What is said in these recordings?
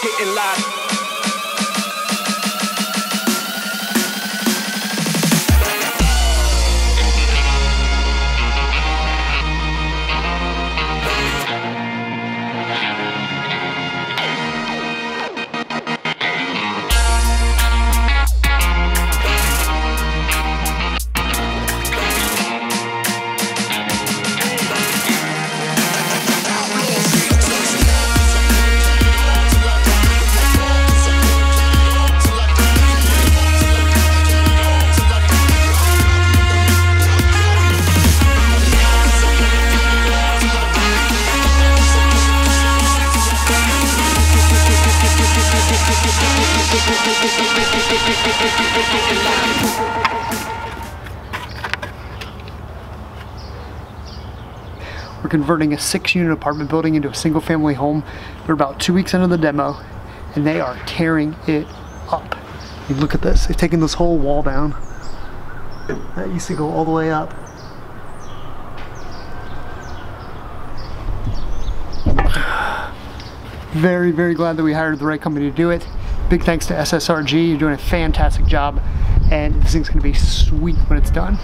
getting loud. We're converting a 6-unit apartment building into a single-family home. We're about 2 weeks into the demo, and they are tearing it up. You look at this. They've taken this whole wall down. That used to go all the way up. Very, very glad that we hired the right company to do it. Big thanks to SSRG. You're doing a fantastic job, and this thing's gonna be sweet when it's done.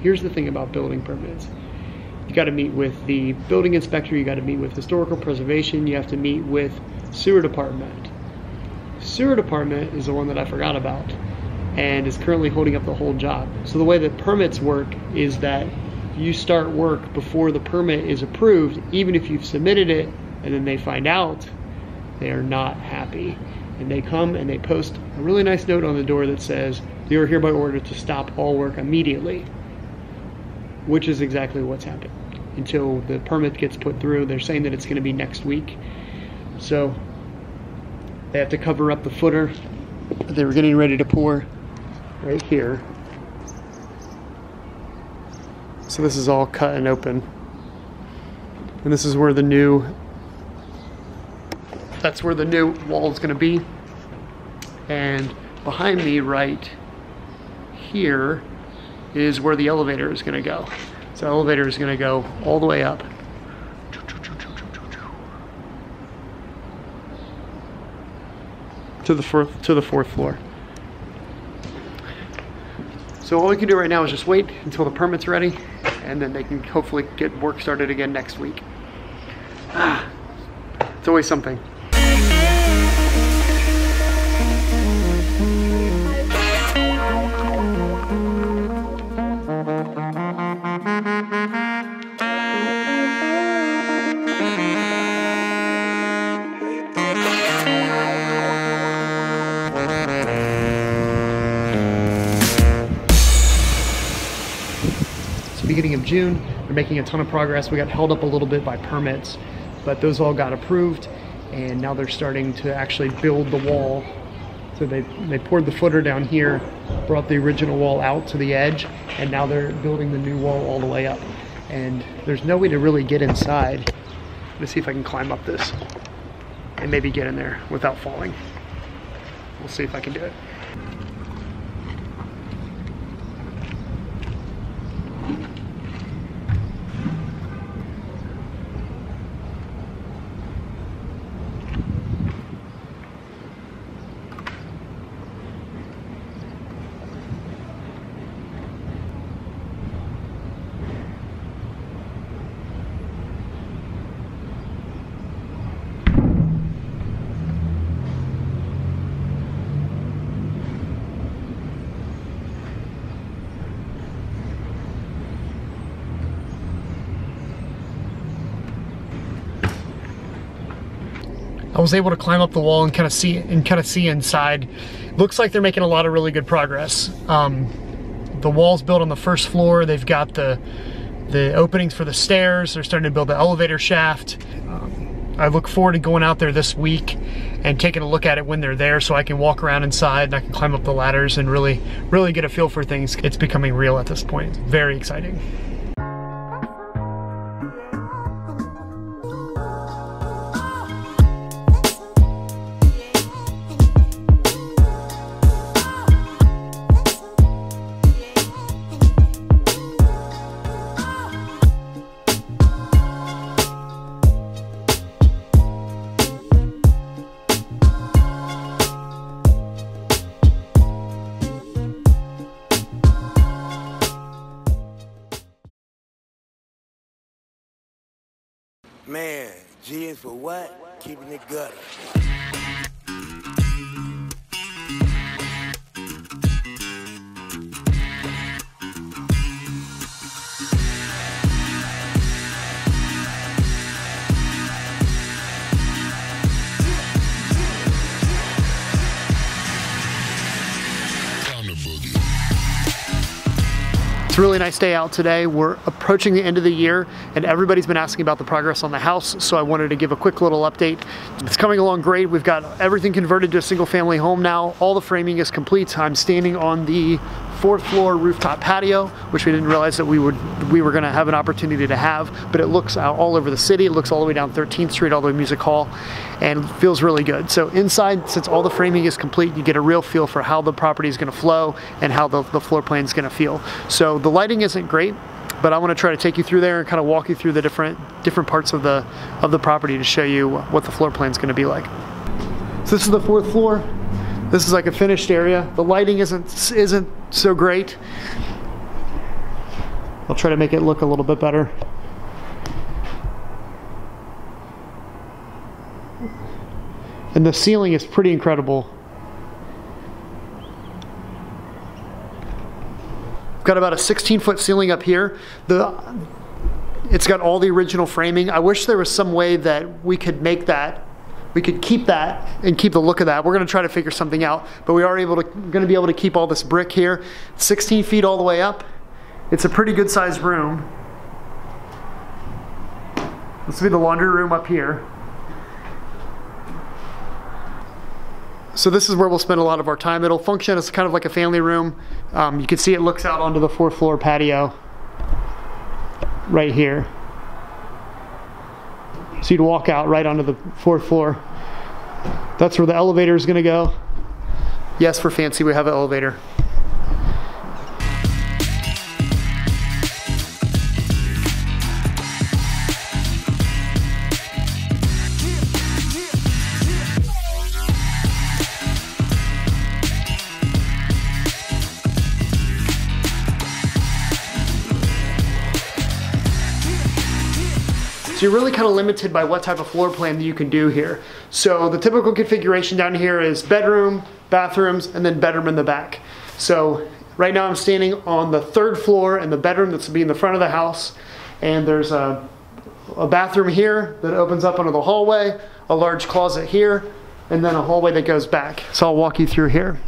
Here's the thing about building permits. You got to meet with the building inspector, you got to meet with historical preservation, you have to meet with sewer department. Sewer department is the one that I forgot about and is currently holding up the whole job. So the way that permits work is that you start work before the permit is approved, even if you've submitted it, and then they find out, they are not happy. And they come and they post a really nice note on the door that says, "You are hereby ordered to stop all work immediately." Which is exactly what's happened. Until the permit gets put through, they're saying that it's going to be next week. So they have to cover up the footer that they were getting ready to pour right here. So this is all cut and open. And this is where the new, that's where the new wall is going to be. And behind me right here is where the elevator is going to go. So the elevator is going to go all the way up to the fourth floor. So all we can do right now is just wait until the permit's ready, and then they can hopefully get work started again next week. It's always something. Beginning of June, they're making a ton of progress. We got held up a little bit by permits, but those all got approved, and now they're starting to actually build the wall. So they poured the footer down here, brought the original wall out to the edge, and now they're building the new wall all the way up. And there's no way to really get inside. Let's see if I can climb up this and maybe get in there without falling. We'll see if I can do it. I was able to climb up the wall and kind of see inside. Looks like they're making a lot of really good progress. The wall's built on the first floor. They've got the the openings for the stairs. They're starting to build the elevator shaft. I look forward to going out there this week and taking a look at it when they're there, so I can walk around inside and I can climb up the ladders and really get a feel for things. It's becoming real at this point. Very exciting. Man, G is for what? Keeping it gutter. It's a really nice day out today. We're approaching the end of the year and everybody's been asking about the progress on the house, so I wanted to give a quick little update. It's coming along great. We've got everything converted to a single family home now. All the framing is complete. I'm standing on the 4th floor rooftop patio, which we didn't realize that we were gonna have an opportunity to have, but it looks out all over the city. It looks all the way down 13th Street, all the way to Music Hall, and feels really good. So inside, since all the framing is complete, you get a real feel for how the property is gonna flow and how the floor plan is gonna feel. So the lighting isn't great, but I wanna try to take you through there and kind of walk you through the different parts of the property to show you what the floor plan is gonna be like. So this is the 4th floor. This is like a finished area. The lighting isn't so great. I'll try to make it look a little bit better. And the ceiling is pretty incredible. I've got about a 16-foot ceiling up here. It's got all the original framing. I wish there was some way that we could make that, we could keep that and keep the look of that. We're gonna try to figure something out, but we are gonna be able to keep all this brick here. 16 feet all the way up. It's a pretty good sized room. This will be the laundry room up here. So this is where we'll spend a lot of our time. It'll function as kind of like a family room. You can see it looks out onto the 4th floor patio right here. So you'd walk out right onto the 4th floor. That's where the elevator is gonna go. Yes, we're fancy, we have an elevator. So you're really kind of limited by what type of floor plan that you can do here. So the typical configuration down here is bedroom, bathrooms, and then bedroom in the back. So right now I'm standing on the 3rd floor in the bedroom that's to be in the front of the house. And there's a bathroom here that opens up onto the hallway, a large closet here, and then a hallway that goes back. So I'll walk you through here.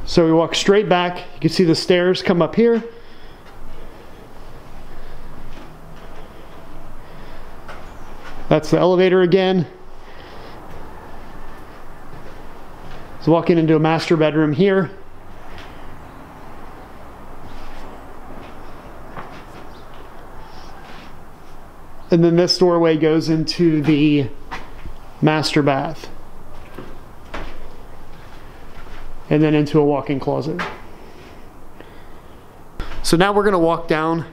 So we walk straight back. You can see the stairs come up here. That's the elevator again. So walking into a master bedroom here. And then this doorway goes into the master bath. And then into a walk-in closet. So now we're gonna walk down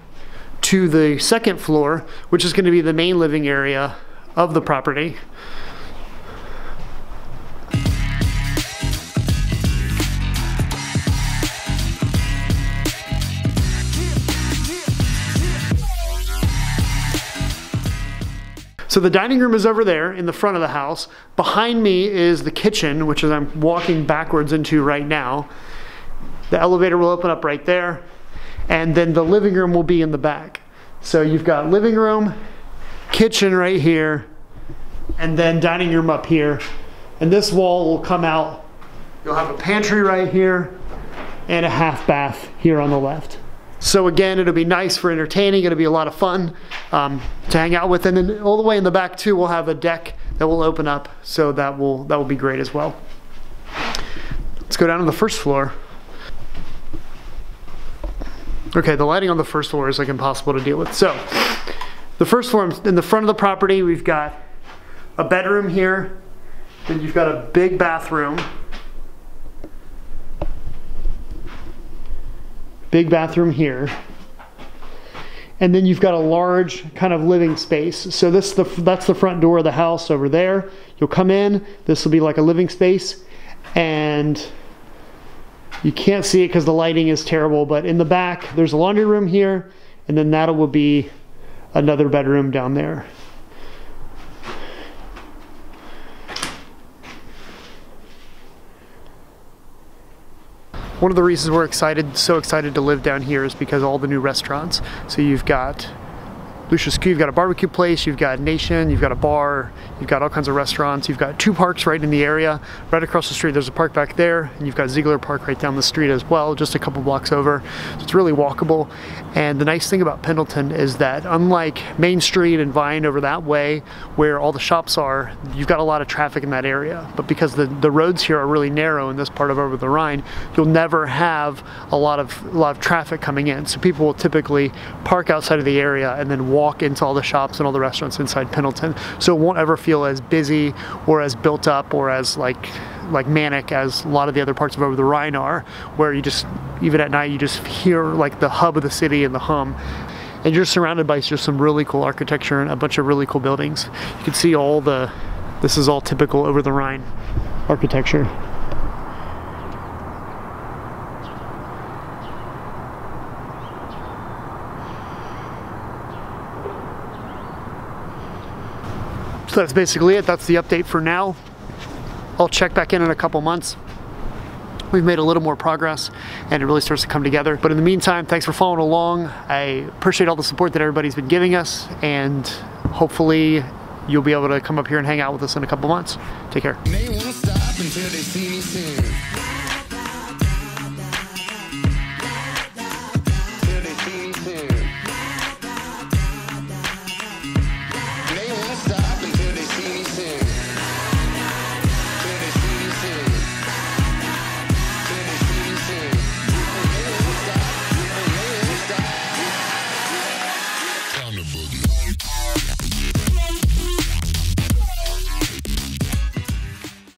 to the 2nd floor, which is gonna be the main living area of the property. So the dining room is over there in the front of the house. Behind me is the kitchen, which is I'm walking backwards into right now. The elevator will open up right there. And then the living room will be in the back. So you've got living room, kitchen right here, and then dining room up here. And this wall will come out. You'll have a pantry right here, and a half bath here on the left. So again, it'll be nice for entertaining. It'll be a lot of fun to hang out with. And then all the way in the back too, we'll have a deck that will open up. So that will be great as well. Let's go down to the first floor. Okay, the lighting on the first floor is like impossible to deal with. So the first floor, in the front of the property, we've got a bedroom here. Then you've got a big bathroom. Big bathroom here. And then you've got a large kind of living space. So that's the front door of the house over there. You'll come in, this will be like a living space, and you can't see it because the lighting is terrible, but in the back there's a laundry room here, and then that will be another bedroom down there. One of the reasons we're so excited to live down here is because of all the new restaurants. So you've got Lucius Q, you've got a barbecue place, you've got Nation, you've got a bar, you've got all kinds of restaurants, you've got 2 parks right in the area. Right across the street there's a park back there, and you've got Ziegler Park right down the street as well, just a couple blocks over. So it's really walkable. And the nice thing about Pendleton is that unlike Main Street and Vine over that way, where all the shops are, you've got a lot of traffic in that area. But because the roads here are really narrow in this part of Over-the-Rhine, you'll never have a lot of traffic coming in. So people will typically park outside of the area and then walk into all the shops and all the restaurants inside Pendleton. So it won't ever feel as busy or as built up or as like manic as a lot of the other parts of Over-the-Rhine are, where you just, even at night, you just hear like the hub of the city and the hum. And you're surrounded by just some really cool architecture and a bunch of really cool buildings. You can see this is all typical Over-the-Rhine architecture. So that's basically it. That's the update for now. I'll check back in a couple months. We've made a little more progress and it really starts to come together. But in the meantime, thanks for following along. I appreciate all the support that everybody's been giving us, and hopefully you'll be able to come up here and hang out with us in a couple months. Take care. They won't stop until they see me soon.